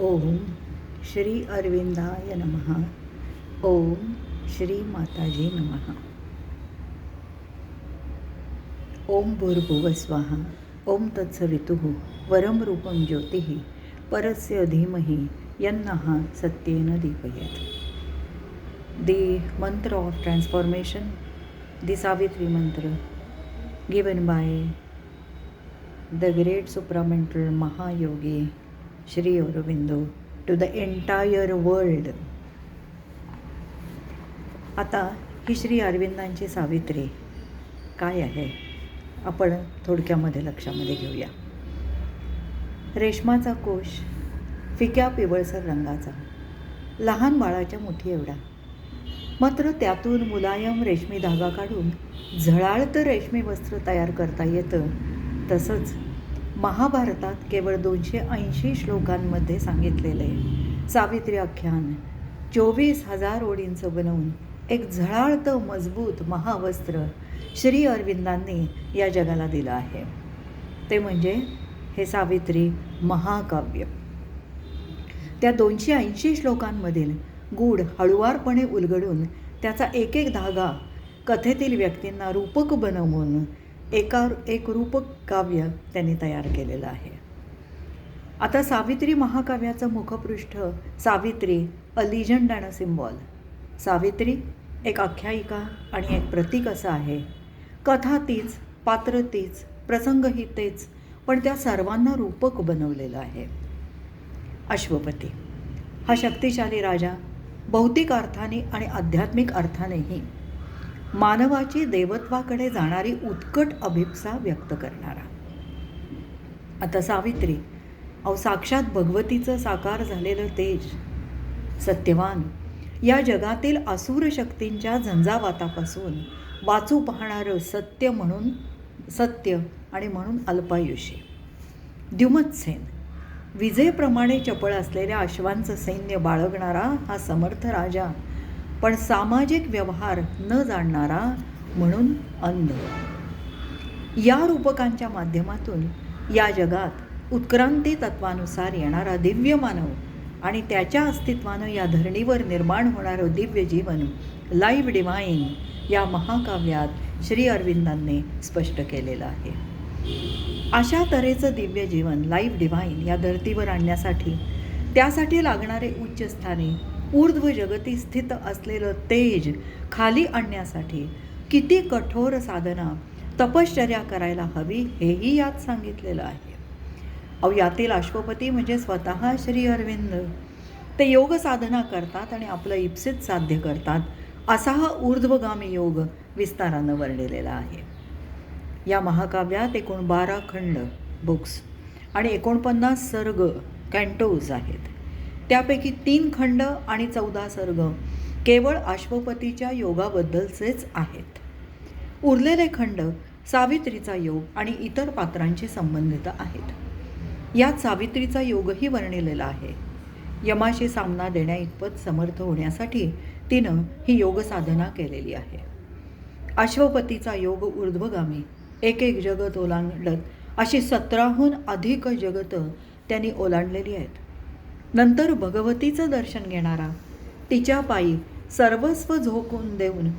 ओम श्री अरविंदाय नमः. ओम श्री माताजी नमः. ओम भूर्भुवस्वाहा. ओम तत्सवितुः वरं रूपं ज्योतिः परस्य धीमहि यन्नः सत्येन दीपयेत्. The mantra of transformation, the Savitri mantra, given by the great supramental Mahayogi Shri Aurobindo to the entire world. आता ही श्री अरविंदांची सावित्री काय आहे आपण थोडक्यामध्ये लक्षामध्ये घेऊया. रेशमाचा कोश, फिक्या पिवळसर रंगाचा, लहान बाळाच्या मुठी एवढा, मात्र त्यातून मुलायम रेशमी धागा काढून झळाळतं रेशमी वस्त्र तयार करता येतं. तसंच महाभारतात केवळ 280 श्लोकांमध्ये सांगितलेले सावित्री आख्यान 24,000 ओळींचं बनवून एक झळाळतं मजबूत महावस्त्र श्री अरविंदांनी या जगाला दिलं आहे. ते म्हणजे हे सावित्री महाकाव्य. त्या 280 श्लोकांमधील गूढ हळुवारपणे उलगडून त्याचा एक एक धागा कथेतील व्यक्तींना रूपक बनवून एक रूपक काव्य त्यांनी तयार केलेलं आहे. आता सावित्री महाकाव्याचं मुखपृष्ठ Savitri, a legend and a symbol. Savitri एक आख्यायिका आणि एक प्रतीक असं आहे. कथा तीच, पात्र तीच, प्रसंगही तेच, पण त्या सर्वांना रूपक बनवलेलं आहे. अश्वपती हा शक्तिशाली राजा भौतिक अर्थाने आणि आध्यात्मिक अर्थानेही मानवाची देवत्वाकडे जाणारी उत्कट अभिप्सा व्यक्त करणारा. आता सावित्री साक्षात भगवतीचं साकार झालेलं तेज, सत्यवान, या जगातील असुर शक्तींच्या झंझावातापासून वाचू पाहणारं सत्य आणि म्हणून अल्पायुषी. द्युमत्सेन विजेप्रमाणे चपळ असलेल्या अश्वांचं सैन्य बाळगणारा हा समर्थ राजा, पण सामाजिक व्यवहार न जाणणारा म्हणून अंध. या रूपकांच्या माध्यमातून या जगात उत्क्रांती तत्वानुसार येणारा दिव्य मानव आणि त्याच्या अस्तित्वानं या धरणीवर निर्माण होणारं दिव्य जीवन, लाईव्ह डिव्हाइन, या महाकाव्यात श्री अरविंदांनी स्पष्ट केलेलं आहे. अशा तऱ्हेचं दिव्य जीवन, लाईव्ह डिव्हाइन, या धर्तीवर आणण्यासाठी त्यासाठी लागणारे उच्च स्थानी ऊर्ध्व जगती स्थित असलेलं तेज खाली आणण्यासाठी किती कठोर साधना, तपश्चर्या करायला हवी हेही यात सांगितलेलं आहे. यातील अश्वपती म्हणजे स्वतः श्री अरविंद. ते योग साधना करतात आणि आपलं इप्सित साध्य करतात, असा हा ऊर्ध्वगामी योग विस्तारानं वर्णिलेला आहे. या महाकाव्यात एकूण 12 खंड बुक्स आणि 49 सर्ग कॅन्टोज आहेत. त्यापैकी 3 खंड आणि 14 सर्ग केवळ अश्वपतीच्या योगाबद्दलचेच आहेत. उरलेले खंड सावित्रीचा योग आणि इतर पात्रांशी संबंधित आहेत. यात सावित्रीचा योगही वर्णिलेला आहे. यमाशी सामना देण्याइतपत समर्थ होण्यासाठी तिनं ही योग साधना केलेली आहे. अश्वपतीचा योग ऊर्ध्वगामी, एक जगत ओलांडत अशी 17हून अधिक जगतं त्यांनी ओलांडलेली आहेत. नंतर भगवतीचं दर्शन घेणारा, तिच्या पायी सर्वस्व झोकून देऊन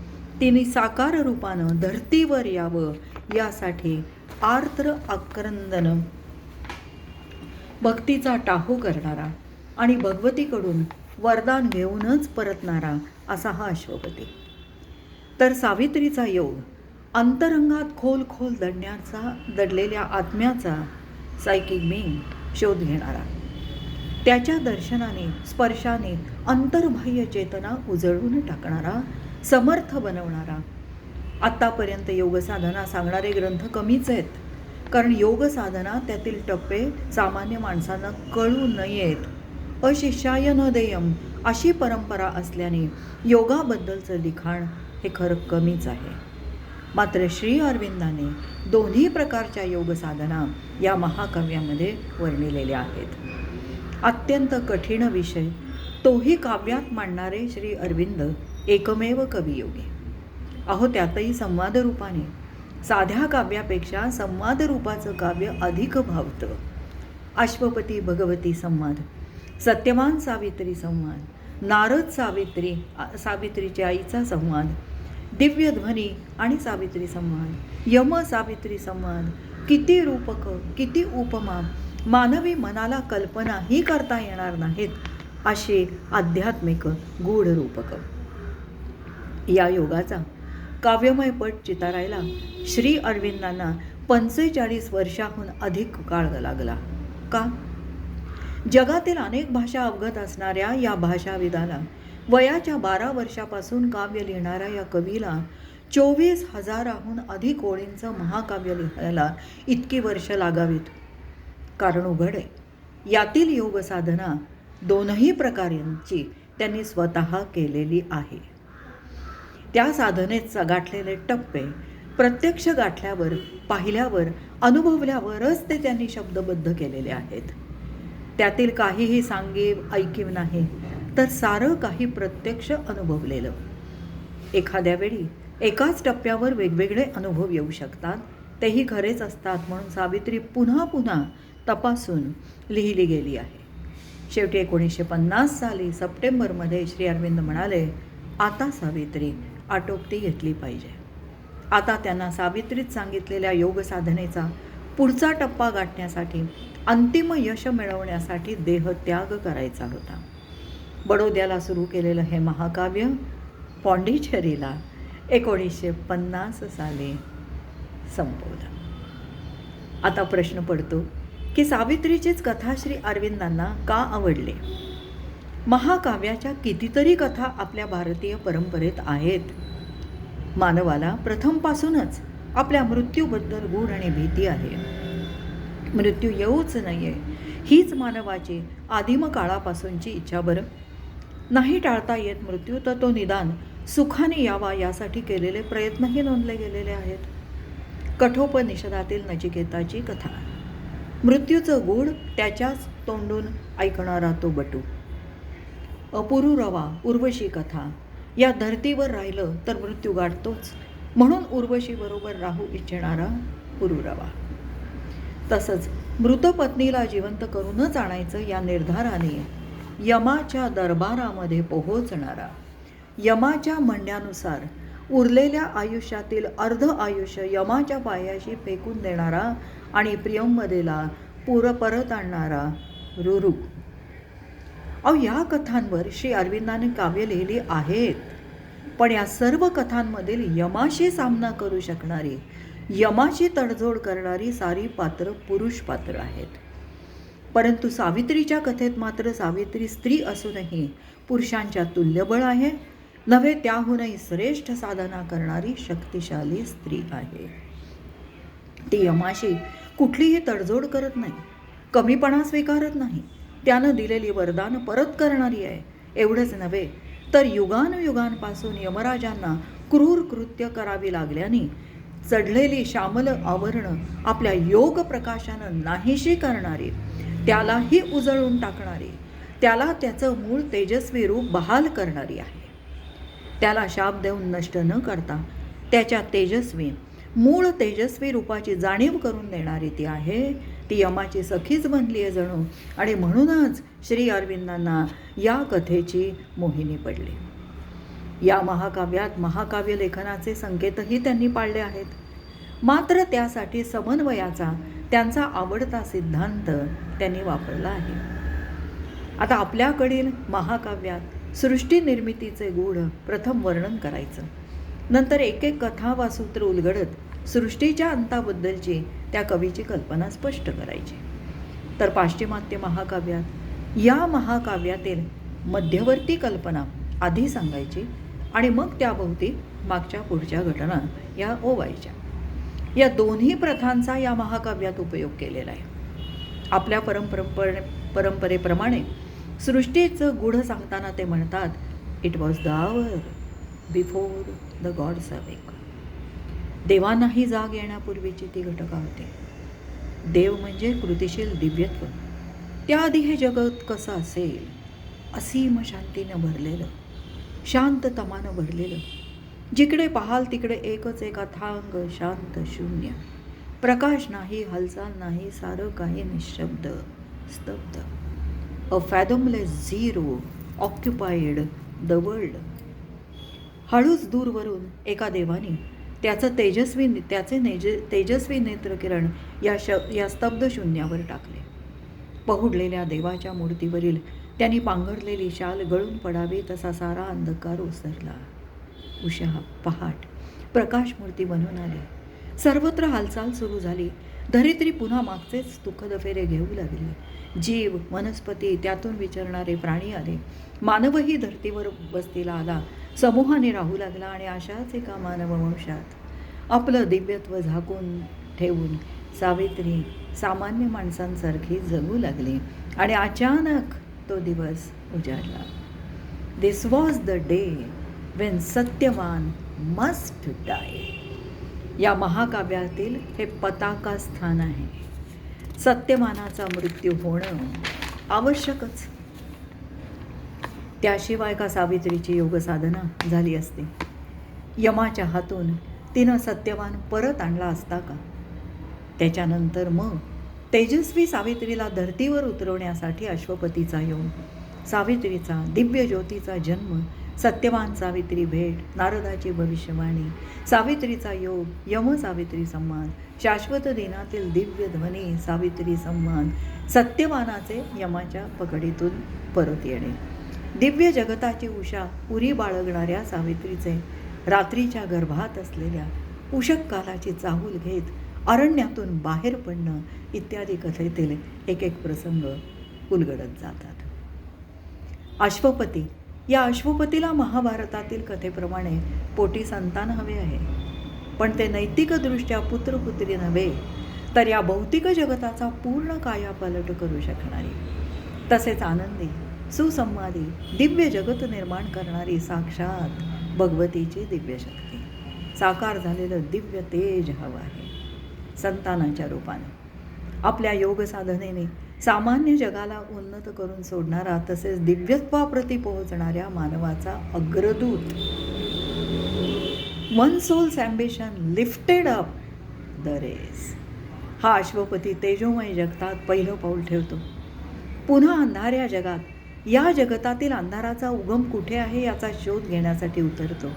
तिने साकार रूपानं धर्तीवर यावं यासाठी आर्द्र आक्रंदन भक्तीचा टाहू करणारा आणि भगवतीकडून वरदान घेऊनच परतणारा असा हा अश्वपती. तर सावित्रीचा योग अंतरंगात खोल दडलेल्या आत्म्याचा सायकिक बीइंग शोध घेणारा, त्याच्या दर्शनाने स्पर्शाने अंतर्बाह्य चेतना उजळून टाकणारा, समर्थ बनवणारा. आत्तापर्यंत योग साधना सांगणारे ग्रंथ कमीच आहेत, कारण योग साधना त्यातील टप्पे सामान्य माणसांना कळू नयेत. अशिष्याय न देयम अशी परंपरा असल्याने योगाबद्दलचं लिखाण हे खरं कमीच आहे. मात्र श्री अरविंदाने दोन्ही प्रकारच्या योग साधना या महाकाव्यामध्ये वर्णिलेल्या आहेत. अत्यंत कठीण विषय तोही काव्यात मांडणारे श्री अरविंद एकमेव कवियोगी. त्यातही संवाद रूपाने साध्या काव्यापेक्षा संवाद रूपाचं काव्य अधिक भावतं. अश्वपती भगवती संवाद सत्यवान सावित्री संवाद, नारद सावित्रीच्या आईचा संवाद, दिव्य ध्वनी आणि सावित्री संवाद, यम सावित्री संवाद, किती रूपक, किती उपमा, मानवी मनाला कल्पनाही करता येणार नाहीत अशी आध्यात्मिक गूढ रूपक. या योगाचा काव्यमय पट चितारायला श्री अरविंदांना 45 वर्षाहून अधिक काळ लागला. का? जगातील अनेक भाषा अवगत असणाऱ्या या भाषाविदाला, वयाच्या 12 वर्षापासून काव्य लिहिणाऱ्या या कवीला 24,000हून अधिक ओळींचं महाकाव्य लिहायला इतकी वर्ष लागावीत. कारण उघड आहे, यातील योग साधना दोनही प्रकारांची त्यांनी स्वतः केलेली आहे. त्या साधनेत गाठलेले टप्पे प्रत्यक्ष गाठल्यावर, पाहिल्यावर, अनुभवल्यावरच ते त्यांनी शब्दबद्ध केलेले आहेत. त्यातील काहीही सांगीव ऐकीव नाही, तर सारं काही प्रत्यक्ष अनुभवलेलं. एखाद्या वेळी एकाच टप्प्यावर वेगवेगळे अनुभव येऊ शकतात, तेही खरेच असतात म्हणून सावित्री पुन्हा पुन्हा तपासून लिहिली गेली आहे. शेवटी 1950 साली सप्टेंबरमध्ये श्री अरविंद म्हणाले, आता सावित्री आटोपती घेतली पाहिजे. आता त्यांना सावित्रीत सांगितलेल्या योग साधनेचा पुढचा टप्पा गाठण्यासाठी, अंतिम यश मिळवण्यासाठी देहत्याग करायचा होता. बडोद्याला सुरू केलेलं हे महाकाव्य पॉंडिचेरीला 1950 साली संपवलं. आता प्रश्न पडतो की सावित्रीचीच कथा श्री अरविंदांना का आवडले? महाकाव्याच्या कितीतरी कथा आपल्या भारतीय परंपरेत आहेत. मानवाला प्रथमपासूनच आपल्या मृत्यूबद्दल गूढ आणि भीती आहे. मृत्यू येऊच नये हीच मानवाची आदिम काळापासूनची इच्छा. बरं, नाही टाळता येत मृत्यू, तर तो निदान सुखाने यावा यासाठी केलेले प्रयत्नही नोंदले गेलेले आहेत. कठोपनिषदातील नचिकेताची कथा, मृत्यूचं गूढ त्याच्याच तोंडून ऐकणारा तो बटू. पुरुरवा उर्वशी कथा, या धर्तीवर राहिलं तर मृत्यू गाठतोच म्हणून उर्वशीबरोबर राहू इच्छिणारा पुरुरवा. तसंच मृत पत्नीला जिवंत करूनच आणायचं या निर्धाराने यमाच्या दरबारामध्ये पोहोचणारा, यमाच्या म्हणण्यानुसार उरलेल्या आयुष्यातील अर्ध आयुष्य यमाच्या पायाशी फेकून देणारा आणि प्रियंवदेला परत आणणारा रुरु. या कथांवर श्री अरविंदांनी काव्य लिहिली आहेत, पण या सर्व कथांमधील यमाशी सामना करू शकणारी, यमाशी तडजोड करणारी सारी पात्र पुरुष पात्र आहेत. परंतु सावित्रीच्या कथेत मात्र सावित्री स्त्री असूनही पुरुषांच्या तुल्यबळ आहे, नव्हे त्याहूनही श्रेष्ठ साधना करणारी शक्तिशाली स्त्री आहे. ती यमाशी कुठलीही तडजोड करत नाही, कमीपणा स्वीकारत नाही, त्यानं दिलेली वरदान परत करणारी आहे. एवढंच नव्हे तर युगानुयुगांपासून यमराजांना क्रूर कृत्य करावी लागल्याने चढलेली श्यामल आवरणं आपल्या योग प्रकाशानं नाहीशी करणारी, त्यालाही उजळून टाकणारी, त्याला त्याचं मूळ तेजस्वी रूप बहाल करणारी आहे. त्याला शाप देऊन नष्ट न करता त्याच्या मूळ तेजस्वी रूपाची जाणीव करून देणारी ती आहे. ती यमाची सखीच बनली आहे जणू, आणि म्हणूनच श्री अरविंदांना या कथेची मोहिनी पडली. या महाकाव्यात महाकाव्य लेखनाचे संकेतही त्यांनी पाळले आहेत. मात्र त्यासाठी समन्वयाचा त्यांचा आवडता सिद्धांत त्यांनी वापरला आहे. आता आपल्याकडील महाकाव्यात सृष्टी निर्मितीचे गूढ प्रथम वर्णन करायचं, नंतर एक एक कथा वा सूत्र उलगडत सृष्टीच्या अंताबद्दलची त्या कवीची कल्पना स्पष्ट करायची. तर पाश्चिमात्य महाकाव्यात या महाकाव्यातील मध्यवर्ती कल्पना आधी सांगायची आणि मग त्याभोवती मागच्या पुढच्या घटना या ओवायच्या. या दोन्ही प्रथांचा या महाकाव्यात उपयोग केलेला आहे. आपल्या परंपरेप्रमाणे सृष्टीचं गूढ सांगताना ते म्हणतात, it was the hour before the gods awake. देवांनाही जाग येण्यापूर्वीची ती घटका होती. देव म्हणजे कृतिशील दिव्यत्व. त्याआधी हे जगत कसं असेल? असीम शांतीनं भरलेलं, शांततमानं भरलेलं, जिकडे पाहाल तिकडे एकच एक अथांग शांत शून्य, प्रकाश नाही, हालचाल नाही, सारं काही निशब्द स्तब्ध. अ फॅदमलेस झिरो ऑक्युपाईड द वर्ल्ड. हळूच दूरवरून एका देवाने त्याचे तेजस्वी नेत्रकिरण या स्तब्ध शून्यावर टाकले. पहुडलेल्या देवाच्या मूर्तीवरील त्यांनी पांघरलेली शाल गळून पडावी तसा सारा अंधकार ओसरला. उषा पहाट प्रकाशमूर्ती बनून आली. सर्वत्र हालचाल सुरू झाली. धरित्री पुन्हा मागचेच दुःखद फेरे घेऊ लागली. जीव, वनस्पती, त्यातून विचरणारे प्राणी आले. मानवही धर्तीवर वस्तीला आला. समूहाने राहू लागला आणि अशाच एका मानववंशात आपलं दिव्यत्व झाकून ठेवून सावित्री सामान्य माणसांसारखी जगू लागली. आणि अचानक तो दिवस उजाडला. This was the day when Satyavan must die. या महाकाव्यातील हे पताका स्थान आहे. सत्यवानाचा मृत्यू होणं आवश्यकच. त्याशिवाय का सावित्रीची योगसाधना झाली असती? यमाच्या हातून तिनं सत्यवान परत आणला असता का? त्याच्यानंतर मग तेजस्वी सावित्रीला धर्तीवर उतरवण्यासाठी अश्वपतीचा योग, सावित्रीचा दिव्य ज्योतीचा जन्म, सत्यवान सावित्री भेट, नारदाची भविष्यवाणी, सावित्रीचा योग, यम सावित्री संवाद, शाश्वत दिनातील दिव्य ध्वनी सावित्री संवाद, सत्यवानाचे यमाच्या पकडीतून परत येणे, दिव्य जगताची उषा उरी बाळगणाऱ्या सावित्रीचे रात्रीच्या गर्भात असलेल्या उषक कालाची चाहूल घेत अरण्यातून बाहेर पडणं इत्यादी कथेतील एक एक प्रसंग उलगडत जातात. अश्वपती, या अश्वपतीला महाभारतातील कथेप्रमाणे पोटी संतान हवे आहे, पण ते नैतिकदृष्ट्या पुत्रपुत्री नव्हे तर या भौतिक जगताचा पूर्ण कायापालट करू शकणारी, तसेच आनंदी, सुसंवादी, दिव्य जगत निर्माण करणारी साक्षात भगवतीची दिव्य शक्ती, साकार झालेलं दिव्य तेज हवं आहे. संतानाच्या रूपाने आपल्या योग साधनेने सामान्य जगाला उन्नत करून सोडणारा, तसेच दिव्यत्वाप्रती पोहोचणाऱ्या मानवाचा अग्रदूत. One soul's ambition lifted up the race. हा अश्वपती तेजोमय जगतात पहिलं पाऊल ठेवतो. पुन्हा अंधाऱ्या जगात, या जगतातील अंधाराचा उगम कुठे आहे याचा शोध घेण्यासाठी उतरतो.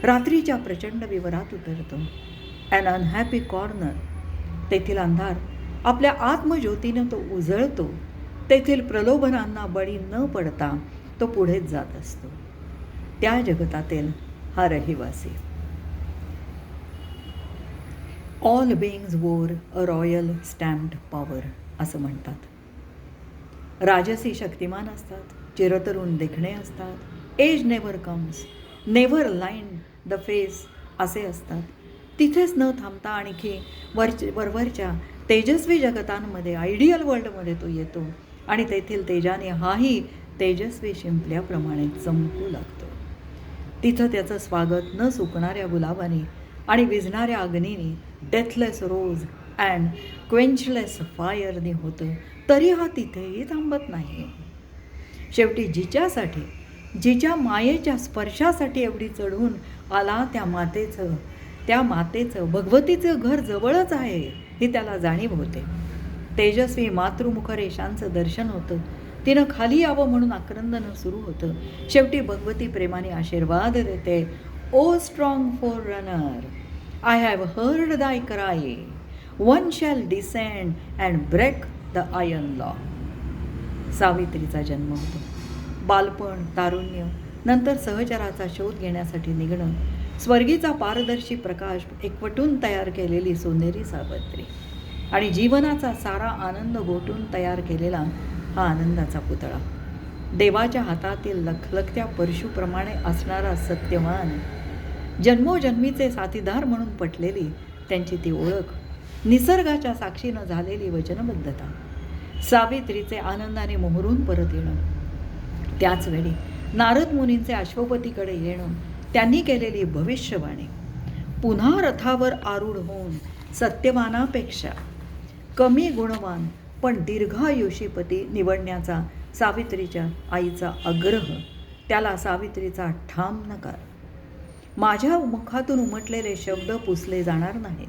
रात्रीच्या प्रचंड विवरात उतरतो. An unhappy corner. तेथील अंधार आपल्या आत्मज्योतीनं तो उजळतो. तेथील प्रलोभनांना बळी न पडता तो पुढेच जात असतो. त्या जगतातील हा रहिवासी. ऑल बिंग्स वोर अ रॉयल स्टॅम्प्ड पॉवर असं म्हणतात. राजसी शक्तिमान असतात, चिरतरुण देखणे असतात, age never comes, never line the face असे असतात. तिथेच न थांबता आणखी वरवरच्या तेजस्वी जगतांमध्ये, आयडियल वर्ल्डमध्ये तो येतो आणि तेथील तेजाने हाही तेजस्वी शिंपल्याप्रमाणे चमकू लागतो. तिथं त्याचं स्वागत न सुकणाऱ्या गुलाबाने आणि विझणाऱ्या अग्नीने, डेथलेस रोज अँड क्वेंचलेस फायरने होतं. तरी हा तिथेही थांबत नाही. शेवटी जिच्या मायेच्या स्पर्शासाठी एवढी चढून आला त्या मातेचं भगवतीचं घर जवळच आहे ही त्याला जाणीव होते. तेजस्वी मातृमुख रेषांचं दर्शन होतं. तिनं खाली यावं म्हणून आक्रंदन सुरू होतं. शेवटी भगवती प्रेमाने आशीर्वाद देते. O strong forerunner, I have heard thy cry, one shall descend and break the iron law. सावित्रीचा जन्म होतो. बालपण, तारुण्य, नंतर सहचराचा शोध घेण्यासाठी निघणं, स्वर्गीचा पारदर्शी प्रकाश एकवटून तयार केलेली सोनेरी सावित्री आणि जीवनाचा सारा आनंद गोटून तयार केलेला हा आनंदाचा पुतळा. देवाच्या हातातील लखलखत्या परशुप्रमाणे असणारा सत्यवान, जन्मोजन्मीचे साथीदार म्हणून पटलेली त्यांची ती ओळख, निसर्गाच्या साक्षीनं झालेली वचनबद्धता, सावित्रीचे आनंदाने मोहरून परत येणं, त्याचवेळी नारद मुनींचे अश्वपतीकडे येणं, त्यांनी केलेली भविष्यवाणी, पुन्हा रथावर आरूढ होऊन सत्यवानापेक्षा कमी गुणवान पण दीर्घायुषीपती निवडण्याचा सावित्रीच्या आईचा आग्रह, त्याला सावित्रीचा ठाम नकार. माझ्या मुखातून उमटलेले शब्द पुसले जाणार नाहीत.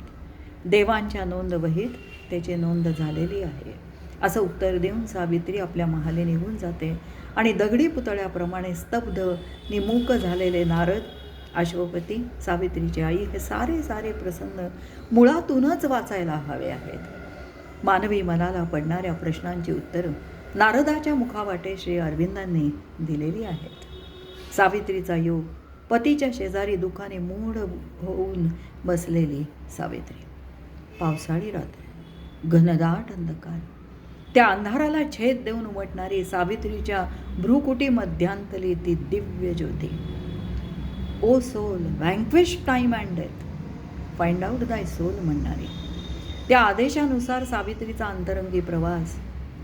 देवांच्या नोंदवहीत त्याची नोंद झालेली आहे. असं उत्तर देऊन सावित्री आपल्या महाली निघून जाते आणि दगडी पुतळ्याप्रमाणे स्तब्ध निमूक झालेले नारद, अश्वपती, सावित्रीची आई हे सारे प्रसंग मुळातूनच वाचायला हवे आहेत. मानवी मनाला पडणाऱ्या प्रश्नांची उत्तरं नारदाच्या मुखावाटे श्री अरविंदांनी दिलेली आहेत. सावित्रीचा योग, पतीच्या शेजारी दुःखाने मूढ होऊन बसलेली सावित्री. पावसाळी रात्र, घनदाट अंधकार. त्या अंधाराला छेद देऊन उमटणारी सावित्रीच्या भ्रुकुटी मध्यांतली ती दिव्य ज्योती. O soul, vanquish time and death, find out thy soul म्हणणारी. त्या आदेशानुसार सावित्रीचा अंतरंगी प्रवास,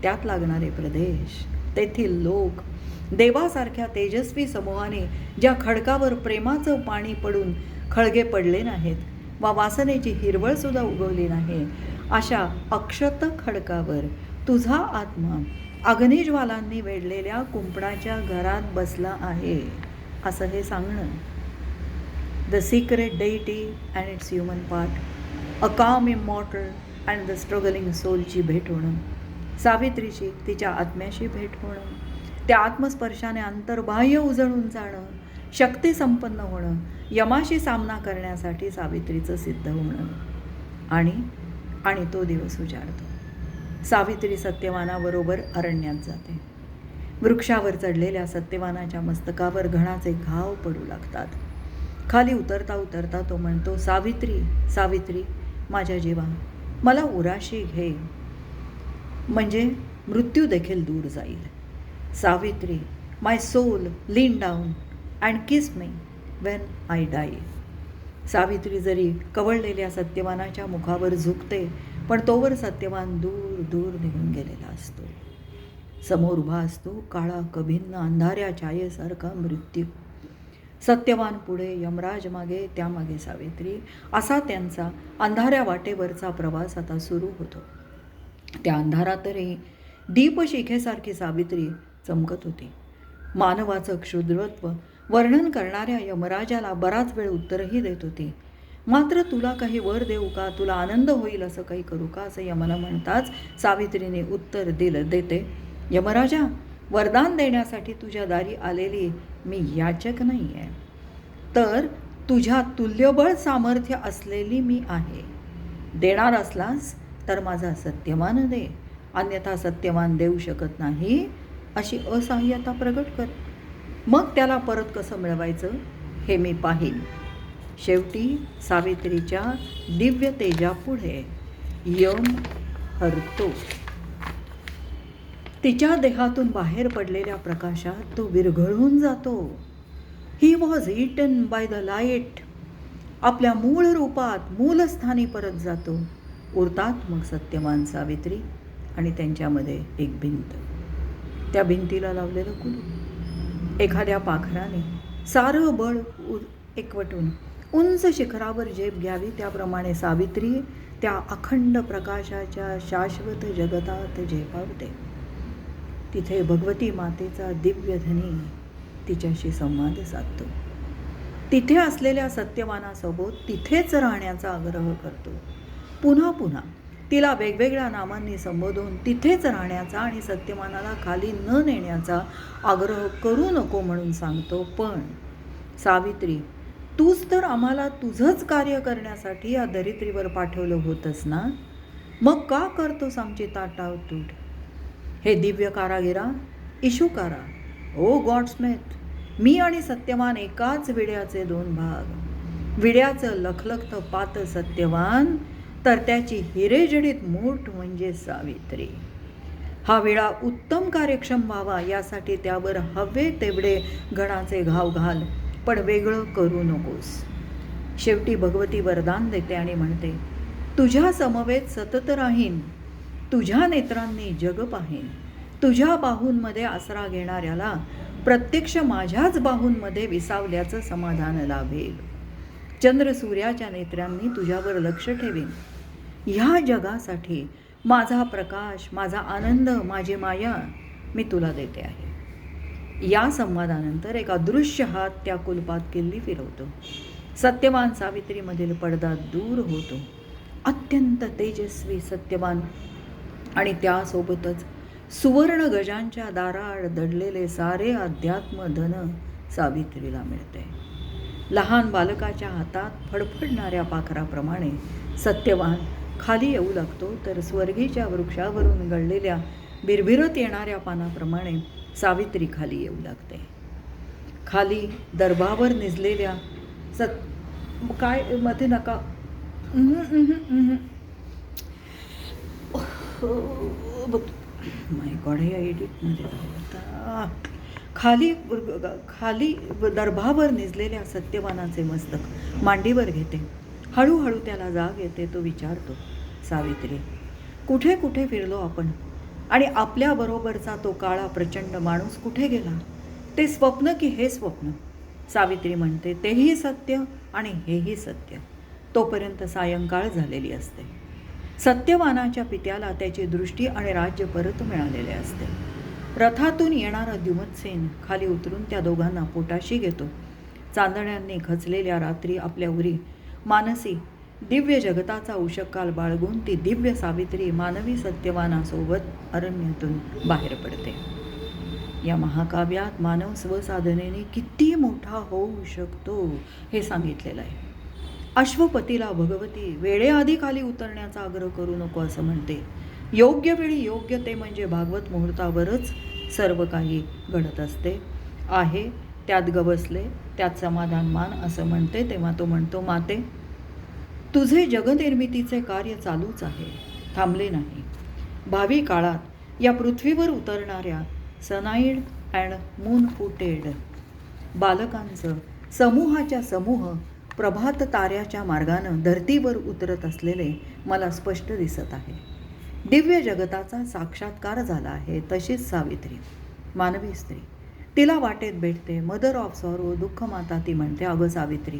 त्यात लागणारे प्रदेश, तेथील लोक, देवासारख्या तेजस्वी समूहाने ज्या खडकावर प्रेमाचं पाणी पडून खळगे पडले नाहीत वा वासनेची हिरवळसुद्धा उगवली नाही, अशा अक्षत खडकावर तुझा आत्मा अग्निज्वालांनी वेढलेल्या कुंपणाच्या घरात बसला आहे, असं हे सांगणं. The secret deity and its human part, a calm immortal and the struggling सोलची भेट होणं, सावित्रीची तिच्या आत्म्याशी भेट होणं, त्या आत्मस्पर्शाने अंतर्बाह्य उजळून जाणं, शक्ती संपन्न होणं, यमाशी सामना करण्यासाठी सावित्रीचं सिद्ध होणं. आणि तो दिवस उजाडतो. सावित्री सत्यवानाबरोबर अरण्यात जाते. वृक्षावर चढलेल्या सत्यवानाच्या मस्तकावर घणाचे घाव पडू लागतात. खाली उतरता उतरता तो म्हणतो, सावित्री, सावित्री, माझ्या जीवा, मला उराशी घे, म्हणजे मृत्यू देखील दूर जाईल. Savitri, my soul, lean down and kiss me when I die. Savitri जरी कवळलेल्या सत्यवानाच्या मुखावर झुकते, पण तोवर सत्यवान दूर दूर निघून गेलेला असतो. समोर उभा असतो काळा कभिन्न अंधाऱ्या छायेसारखा मृत्यू. सत्यवान पुढे, यमराज मागे, त्यामागे सावित्री, असा त्यांचा अंधाऱ्या वाटेवरचा प्रवास आता सुरू होतो. त्या अंधारातही दीपशिखेसारखी सावित्री चमकत होती. मानवाचं क्षुद्रत्व वर्णन करणाऱ्या यमराजाला बराच वेळ उत्तरही देत होती. मात्र तुला काही वर देऊ का, तुला आनंद होईल असं काही करू का, असं यमन म्हणताच सावित्रीने उत्तर देते, यमराजा, वरदान देण्यासाठी तुझ्या दारी आलेली मी याचक नाही आहे, तर तुझ्या तुल्यबळ सामर्थ्य असलेली मी आहे. देणार असलास तर माझा सत्यवान दे, अन्यथा सत्यवान देऊ शकत नाही अशी असहाय्यता प्रगट कर. मग त्याला परत कसं मिळवायचं हे मी पाहीन. शेवटी सावित्रीच्या दिव्य तेजापुढे यम हरतो. तिच्या देहातून बाहेर पडलेल्या प्रकाशात तो विरघळून जातो. He was eaten by the light. आपल्या मूळ रूपात मूलस्थानी परत जातो. उरतात मग सत्यवान, सावित्री आणि त्यांच्यामध्ये एक भिंत. त्या भिंतीला लावलेलं कुलूप. एखाद्या पाखराने सारं बळ एकवटून उंच शिखरावर झेप घ्यावी, त्याप्रमाणे सावित्री त्या अखंड प्रकाशाच्या शाश्वत जगतात झेपावते. तिथे भगवती मातेचा दिव्य धनी तिच्याशी संवाद साधतो. तिथे असलेल्या सत्यवानासोबत तिथेच राहण्याचा आग्रह करतो. पुन्हा पुन्हा तिला वेगवेगळ्या नामांनी संबोधून तिथेच राहण्याचा आणि सत्यवानाला खाली न नेण्याचा आग्रह करू नको म्हणून सांगतो. पण सावित्री, तूच तर आम्हाला तुझंच कार्य करण्यासाठी या धरित्रीवर पाठवलं होतंस ना, मग का करतोस आमची ताटावतूट? हे दिव्य कारागिरा, इशुकारा, ओ गॉडस्मिथ, मी आणि सत्यवान एकाच विड्याचे दोन भाग. विड्याचं लखलखतं पात सत्यवान, तर त्याची हिरेजडित मूठ म्हणजे सावित्री. हा विडा उत्तम कार्यक्षम व्हावा यासाठी त्यावर हवे तेवढे घणाचे घाव घाल, पण वेगळं करू नकोस. शेवटी भगवती वरदान देते आणि म्हणते, तुझ्या समवेत सतत राहीन, तुझ्या नेत्रांनी जग पाहीन, तुझ्या बाहूंमध्ये आसरा घेणाऱ्याला प्रत्यक्ष माझ्याच बाहूंमध्ये विसावल्याचं समाधान लाभेल. चंद्र सूर्याच्या नेत्रांनी तुझ्यावर लक्ष ठेवीन. ह्या जगासाठी माझा प्रकाश, माझा आनंद, माझी माया मी तुला देते आहे. या संवादानंतर एक अदृश्य हात त्या कुलपात किल्ली फिरवतो. सत्यवान सावित्रीमधील पडदा दूर होतो. अत्यंत तेजस्वी सत्यवान आणि त्यासोबतच सुवर्ण गजांच्या दाराआड दडलेले सारे अध्यात्म धन सावित्रीला मिळते. लहान बालकाच्या हातात फडफडणाऱ्या पाखराप्रमाणे सत्यवान खाली येऊ लागतो, तर स्वर्गीच्या वृक्षावरून गळलेल्या बिरबिरत येणाऱ्या पानाप्रमाणे सावित्री खाली येऊ लागते. खाली दर्भावर निजलेल्या काय मध्ये नका माय गॉड, हे एडिटमध्ये आता खाली खाली दर्भावर निजलेल्या सत्यवानाचे मस्तक मांडीवर घेते. हळूहळू त्याला जाग येते. तो विचारतो, सावित्री, कुठे कुठे फिरलो आपण, आणि आपल्याबरोबरचा तो काळा प्रचंड माणूस कुठे गेला? ते स्वप्न की हे स्वप्न? सावित्री म्हणते, तेही सत्य आणि हेही सत्य. तोपर्यंत सायंकाळ झालेली असते. सत्यवानाच्या पित्याला त्याची दृष्टी आणि राज्य परत मिळालेले असते. रथातून येणारा द्युमतसेन खाली उतरून त्या दोघांना पोटाशी घेतो. चांदण्यांनी खचलेल्या रात्री आपल्या उरी मानसी दिव्य जगताचा उषकाल बाळगून ती दिव्य सावित्री मानवी सत्यवानासोबत अरण्यातून बाहेर पडते. या महाकाव्यात मानव स्वसाधनेने किती मोठा होऊ शकतो हे सांगितलेलं आहे. अश्वपतीला भगवती वेळेआधी खाली उतरण्याचा आग्रह करू नको असं म्हणते. योग्य वेळी योग्य ते म्हणजे भागवत मुहूर्तावरच सर्व काही घडत असते. आहे त्यात गवसले त्यात समाधान मान असं म्हणते. तेव्हा तो म्हणतो, माते, तुझे जगनिर्मितीचे कार्य चालूच आहे, थांबले नाही. भावी काळात या पृथ्वीवर उतरणाऱ्या सनाईड अँड मून फुटेड बालकांचं समूहाच्या समूह प्रभात ताऱ्याच्या मार्गानं धर्तीवर उतरत असलेले मला स्पष्ट दिसत आहे. दिव्य जगताचा साक्षात्कार झाला आहे. तशीच सावित्री मानवी स्त्री तिला वाटेत भेटते. मदर ऑफ सॉरो, दुःख माता. ती म्हणते, अगं सावित्री,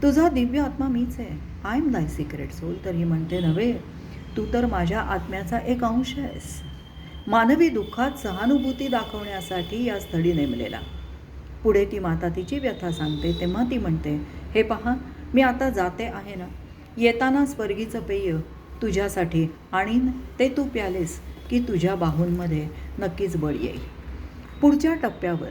तुझा दिव्य आत्मा मीच आहे. आय एम दाय सिक्रेट सोल. तर ही म्हणते, नव्हे, तू तर माझ्या आत्म्याचा एक अंश आहेस. मानवी दुःखात सहानुभूती दाखवण्यासाठी या स्थळी नेमलेला. पुढे ती माता तिची व्यथा सांगते. तेव्हा ती म्हणते, हे पहा, मी आता जाते आहे ना, येताना स्वर्गीचं पेय तुझ्यासाठी आणीन. ते तू प्यालेस की तुझ्या बाहूंमध्ये नक्कीच बळ येईल. पुढच्या टप्प्यावर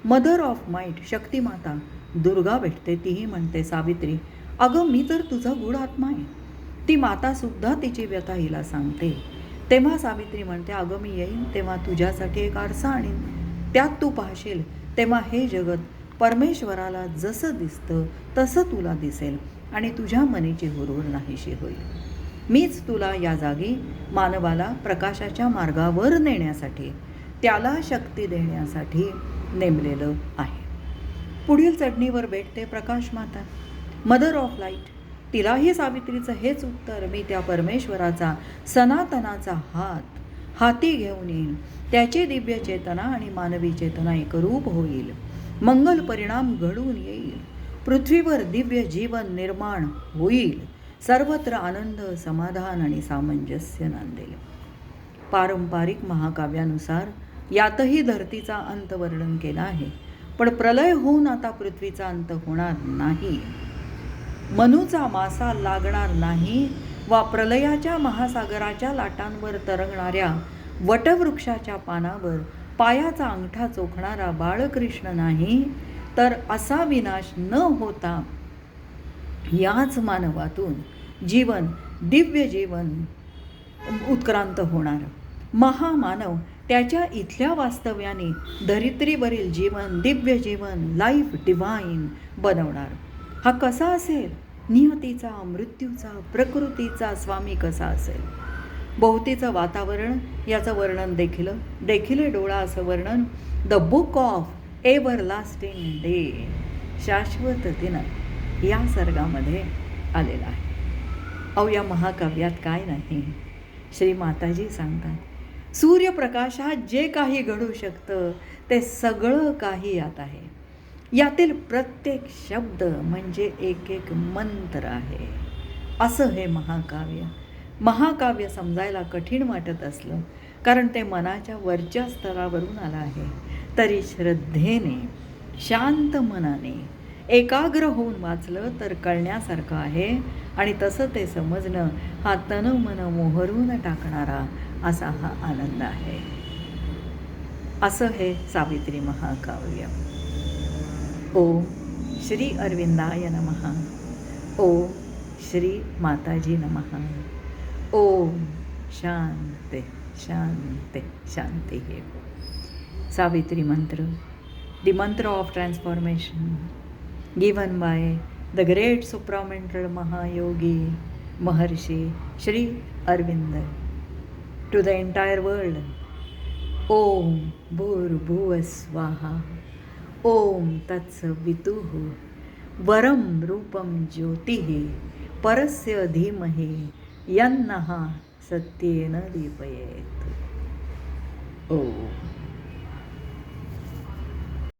मदर ऑफ माइट शक्तिमाता दुर्गा भेटते. तीही म्हणते, सावित्री, अगं मी तर तुझा गूढ आत्मा आहे. ती मातासुद्धा तिची व्यथा हिला सांगते. तेव्हा सावित्री म्हणते, अगं मी येईन तेव्हा तुझ्यासाठी एक आरसा आणीन. त्यात तू पाहशील तेव्हा हे जगत परमेश्वराला जसं दिसतं तसं तुला दिसेल आणि तुझ्या मनीची हुरहुर नाहीशी होईल. मीच तुला या जागी मानवाला प्रकाशाच्या मार्गावर नेण्यासाठी, त्याला शक्ती देण्यासाठी नेमलेलं आहे. पुढील चढणीवर भेटते प्रकाशमाता, मदर ऑफ लाईट. तिलाही सावित्रीचं हेच उत्तर, मी त्या परमेश्वराचा सनातनाचा हात हाती घेऊन येईल. त्याची दिव्य चेतना आणि मानवी चेतना एकरूप होईल. मंगल परिणाम घडून येईल. पृथ्वीवर दिव्य जीवन निर्माण होईल. सर्वत्र आनंद, समाधान आणि सामंजस्य नांदेल. पारंपरिक महाकाव्यानुसार यातही धरतीचा अंत वर्णन केला आहे, पण प्रलय होऊन आता पृथ्वीचा अंत होणार नाही. मनूचा मासा लागणार नाही वा प्रलयाच्या महासागराच्या लाटांवर तरंगणाऱ्या वटवृक्षाच्या पानावर पायाचा अंगठा चोखणारा बाळकृष्ण नाही, तर असा विनाश न होता याच मानवातून जीवन, दिव्य जीवन उत्क्रांत होणार. महामानव त्याच्या इथल्या वास्तव्याने धरित्रीवरील जीवन, दिव्य जीवन, लाईफ डिव्हाइन बनवणार. हा कसा असेल? नियतीचा, मृत्यूचा, प्रकृतीचा स्वामी कसा असेल? भोवतीचं वातावरण याचं वर्णन देखील डोळा असं वर्णन द बुक ऑफ एव्हरलास्टिंग डे, शाश्वत दिन या सर्गामध्ये आलेला आहे. या महाकाव्यात काय नाही, श्री माताजी सांगतात, सूर्यप्रकाशात जे काही घडू शकतं ते सगळं काही यात आहे. यातील प्रत्येक शब्द म्हणजे एक एक मंत्र आहे. असं हे महाकाव्य समजायला कठीण वाटत असलं कारण ते मनाच्या वरच्या स्तरावरून आलं आहे, तरी श्रद्धेने, शांत मनाने, एकाग्र होऊन वाचलं तर कळण्यासारखं आहे. आणि तसं ते समजणं हा तन मन मोहरून टाकणारा असा हा आनंद आहे. असं हे सावित्री महाकाव्य. ओम श्री अरविंदाय नमः. ओम श्री माताजी नमः. ओम शांती शांती शांती. सावित्री मंत्र, the mantra of transformation given by the great supramental Mahayogi Maharshi Sri Arvind to the entire world. Om Bhurvuvasvaha. Om Tatsavituhu. Varam Rupam Jyotihi. Parasya Dhimahi. Yannaha Satyena Dipayet. Om.